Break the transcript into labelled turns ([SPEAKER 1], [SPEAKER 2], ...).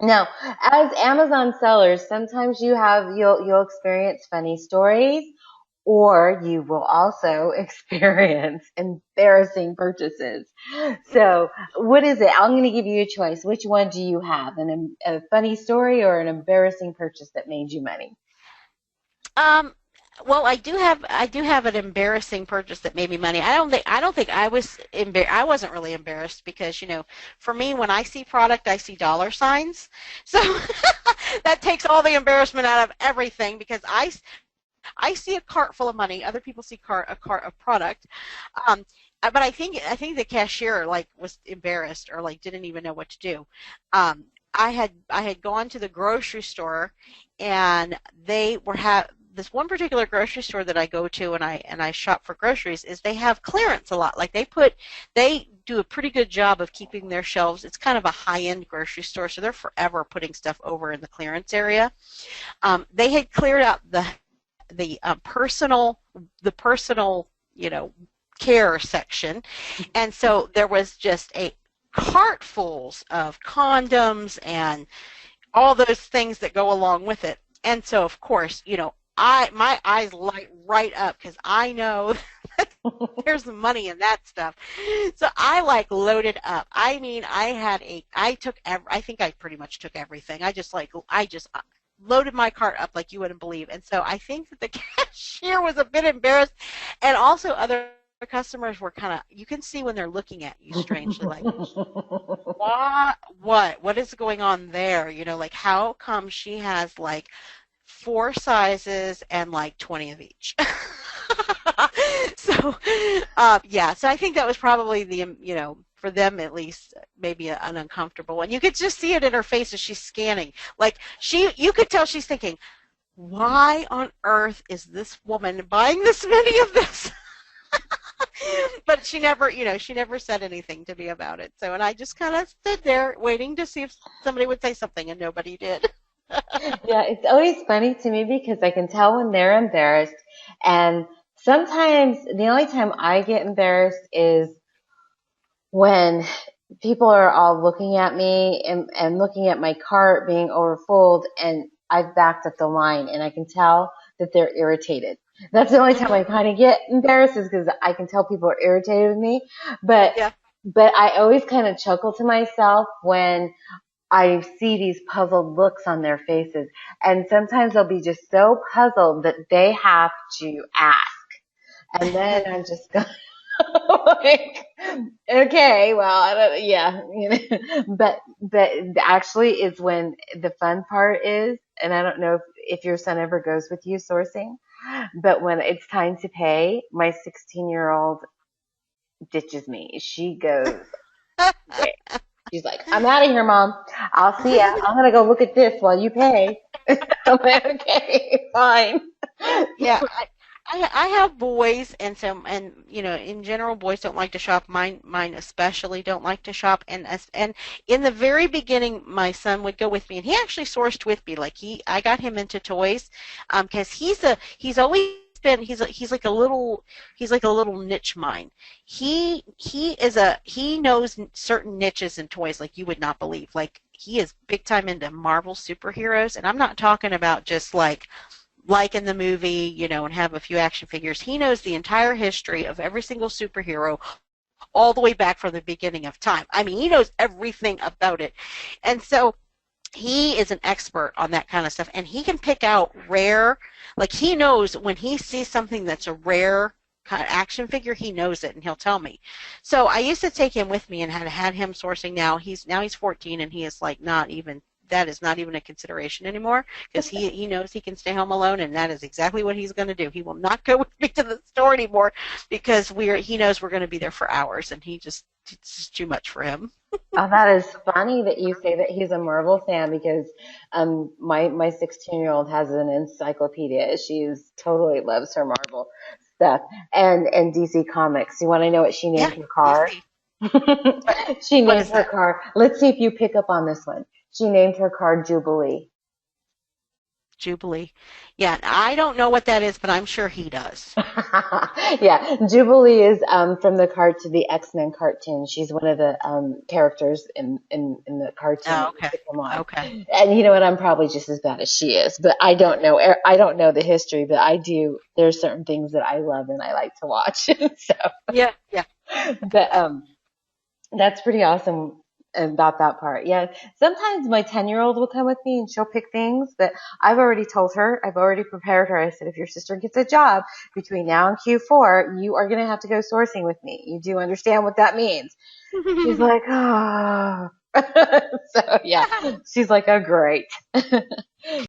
[SPEAKER 1] Now, as Amazon sellers, sometimes you'll experience funny stories, or you will also experience embarrassing purchases. So, what is it? I'm going to give you a choice. Which one do you have? A funny story or an embarrassing purchase that made you money?
[SPEAKER 2] Um, well, I do have an embarrassing purchase that made me money. I don't think I wasn't really embarrassed because, for me when I see product, I see dollar signs. So that takes all the embarrassment out of everything because I see a cart full of money, other people see a cart of product. Um, but I think the cashier like was embarrassed or like didn't even know what to do. I had gone to the grocery store and they were this one particular grocery store that I go to and I shop for groceries is they have clearance a lot. Like they do a pretty good job of keeping their shelves. It's kind of a high-end grocery store, so they're forever putting stuff over in the clearance area. They had cleared out the personal care section, and so there was just a cartfuls of condoms and all those things that go along with it. And so, of course, I my eyes light right up because I know there's the money in that stuff. So I like loaded up. I mean, I think I pretty much took everything. I just loaded my cart up like you wouldn't believe. And so I think that the cashier was a bit embarrassed, and also other customers were kind of, you can see when they're looking at you strangely, like, what is going on there? Like, how come she has like four sizes and like 20 of each? So, yeah, so I think that was probably for them at least, maybe an uncomfortable one. You could just see it in her face as she's scanning. Like, you could tell she's thinking, why on earth is this woman buying this many of this? But she never said anything to me about it. So, and I just kind of stood there waiting to see if somebody would say something, and nobody did.
[SPEAKER 1] Yeah, it's always funny to me because I can tell when they're embarrassed. And sometimes the only time I get embarrassed is when people are all looking at me and looking at my cart being overfull, and I've backed up the line and I can tell that they're irritated. That's the only time
[SPEAKER 2] Hmm.
[SPEAKER 1] I kind of get embarrassed, is because I can tell people are irritated with me. But
[SPEAKER 2] Yeah.
[SPEAKER 1] but I always kind of chuckle to myself when I see these puzzled looks on their faces. And sometimes they'll be just so puzzled that they have to ask. And then I'm just going like, okay, well, I don't, yeah, but actually is when the fun part is, and I don't know if your son ever goes with you sourcing, but when it's time to pay, my 16-year-old ditches me. She goes, she's like, I'm out of here, mom. I'll see ya. I'm gonna go look at this while you pay. I'm like, okay, fine.
[SPEAKER 2] Yeah, I have boys, and in general, boys don't like to shop. Mine especially don't like to shop. And in the very beginning, my son would go with me, and he actually sourced with me. Like I got him into toys, because he's always been he's like a little niche mind. He knows certain niches in toys like you would not believe. Like he is big time into Marvel superheroes, and I'm not talking about just like in the movie, and have a few action figures. He knows the entire history of every single superhero all the way back from the beginning of time. I mean, he knows everything about it. And so he is an expert on that kind of stuff, and he can pick out rare, like he knows when he sees something that's a rare kind of action figure, he knows it and he'll tell me. So I used to take him with me and had him sourcing. Now he's 14, and he is like not even, that is not even a consideration anymore, because he knows he can stay home alone, and that is exactly what he's going to do. He will not go with me to the store anymore because he knows we're going to be there for hours, and it's just too much for him.
[SPEAKER 1] Oh, that is funny that you say that he's a Marvel fan, because my 16-year-old has an encyclopedia. She's totally loves her Marvel stuff and DC Comics. You want to know what she
[SPEAKER 2] Yeah,
[SPEAKER 1] named her car?
[SPEAKER 2] DC. What
[SPEAKER 1] She
[SPEAKER 2] what
[SPEAKER 1] named
[SPEAKER 2] is
[SPEAKER 1] her
[SPEAKER 2] that?
[SPEAKER 1] car. Let's see if you pick up on this one. She named her car Jubilee.
[SPEAKER 2] Jubilee. Yeah, I don't know what that is, but I'm sure he does.
[SPEAKER 1] Yeah, Jubilee is from the X-Men cartoon. She's one of the characters in the cartoon
[SPEAKER 2] Oh,
[SPEAKER 1] that used
[SPEAKER 2] okay.
[SPEAKER 1] to come on.
[SPEAKER 2] Okay.
[SPEAKER 1] And you know what? I'm probably just as bad as she is, but I don't know. I don't know the history, but I do. There's certain things that I love and I like to watch. So,
[SPEAKER 2] Yeah, yeah.
[SPEAKER 1] but that's pretty awesome about that part. Yeah. Sometimes my 10-year-old will come with me and she'll pick things, but I've already told her, I've already prepared her. I said, if your sister gets a job between now and Q4, you are going to have to go sourcing with me. You do understand what that means. She's like, oh. So yeah, she's like, oh, great.